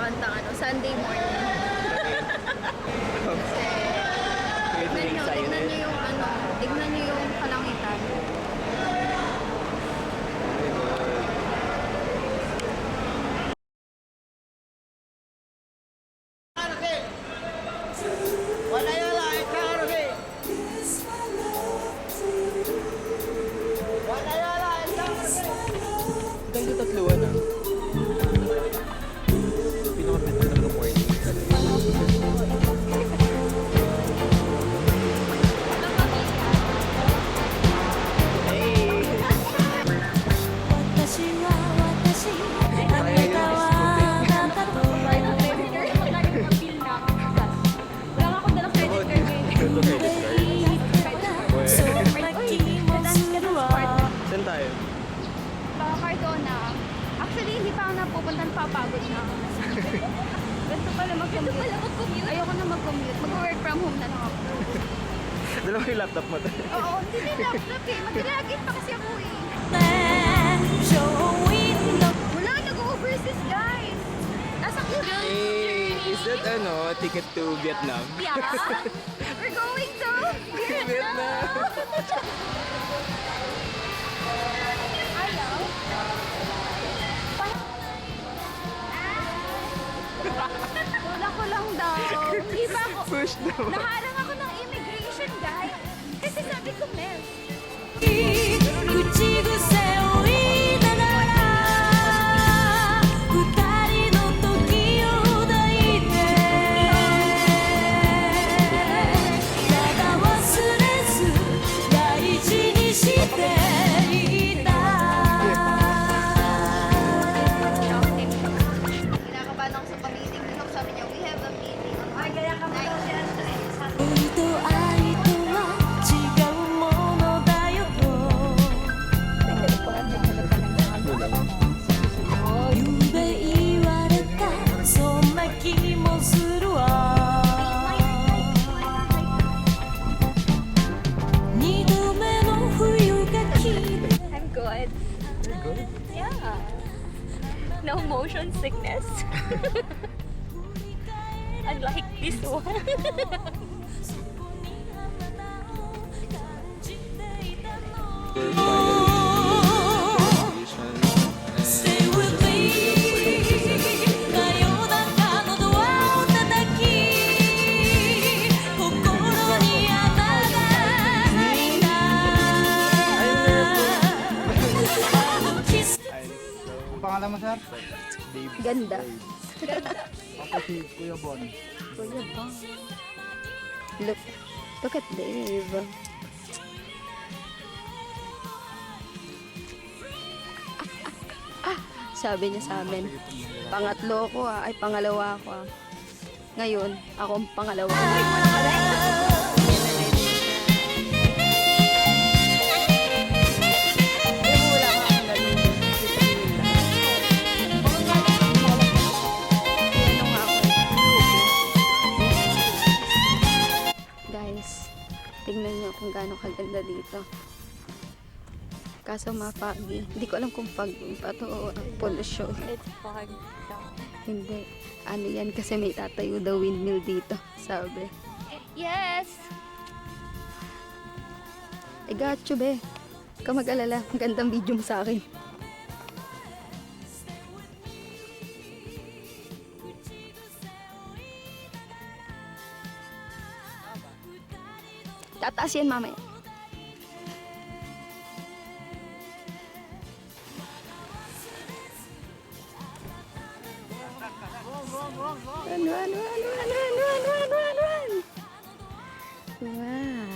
kinakantang ano, Sunday morning. Kasi, tignan nyo yung ano, tignan nyo yung kalangitan. Dahil tatluan ah. Pinaka-better talaga morning. Saan tayo? Baka Cardona. Actually, hindi pa ako napupunta, papagod na ako. Ganito pala mag-commute. Ayoko na mag-commute. Mag-work from home na lang ako. Dalawa yung laptop mo tayo. Oo, hindi na laptop eh. Mag-login pa kasi ako eh. Wala, nag-overseas guys. Nasa Cuba. Hey, is that ano, ticket to Vietnam? Yeah. We're going to Vietnam! Ayaw. Wala ko lang daw. Hindi ba ako? Push daw. Naharang ako ng immigration guys. Kasi sabi ko, Mel. Kinakabahan ako sa pag-meeting. Nung sabi niya, we have a meeting. Ay, kaya ka ba? I'm good. Yeah. No motion sickness. Unlike this one. Pangalan mo, sir? Ganda. Ako si Kuya Bon. Kuya Bon. Look at Dave. Sabi niya sa amin, pangatlo ko ay pangalawa ko ah. Ngayon, ako ang pangalawa. Guys, tingnan niyo kung gaano kaganda dito. Kaso mapagi. Hindi ko alam kung fog pa to o pollution. It's fog. Hindi. Ano yan kasi may tatayo daw windmill dito. Sabi. Yes! I got you, be. Huwag ka mag-alala. Ang gandang video mo sa akin. Tataas yan mamaya. Run. Wow.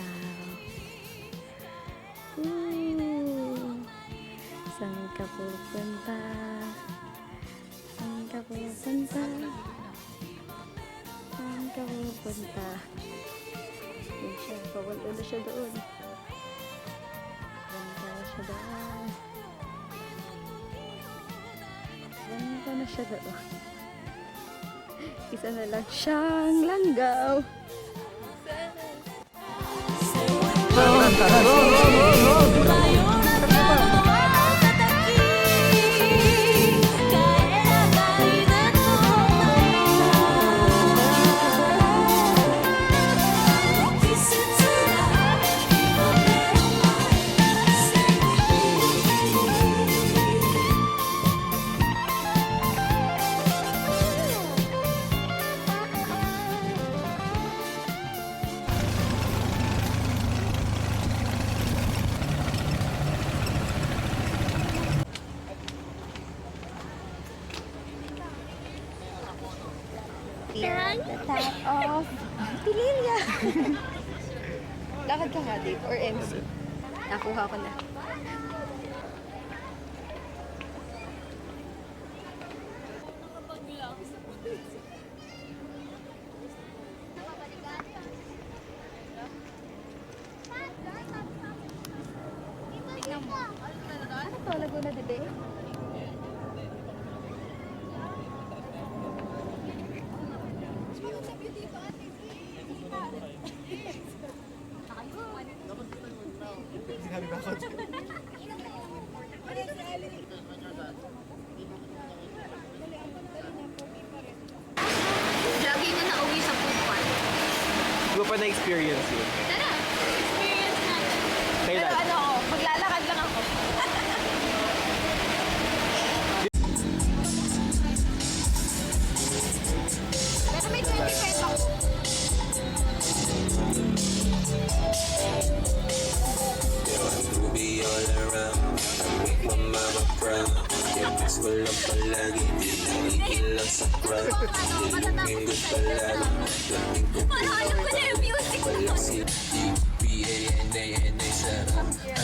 Saan ka pupunta? Saan ka pupunta? Saan ka pupunta? Yun siya. Papunta na siya doon. Papunta na siya doon. Papunta na siya doon. Isa na lang siyang langgaw. here at the top of Pililia. Lakad ka nga, Dave, or MC. Nakuha ko na. Tingnan mo. Ano to? Laguna de Bay? Lagi na nauwi sa food park. Hindi ko pa na-experience yun. Tara, experience natin. Pero Kailan? ano, maglalakad lang ako. Pero may 25 ako. To be all around, make my mama proud. Yes, ko lang palagi, di lang sa crowd. Looking good palagi, looking good Parang alam ko na yung music palagi. U-P-A-N-A-N-A sarap.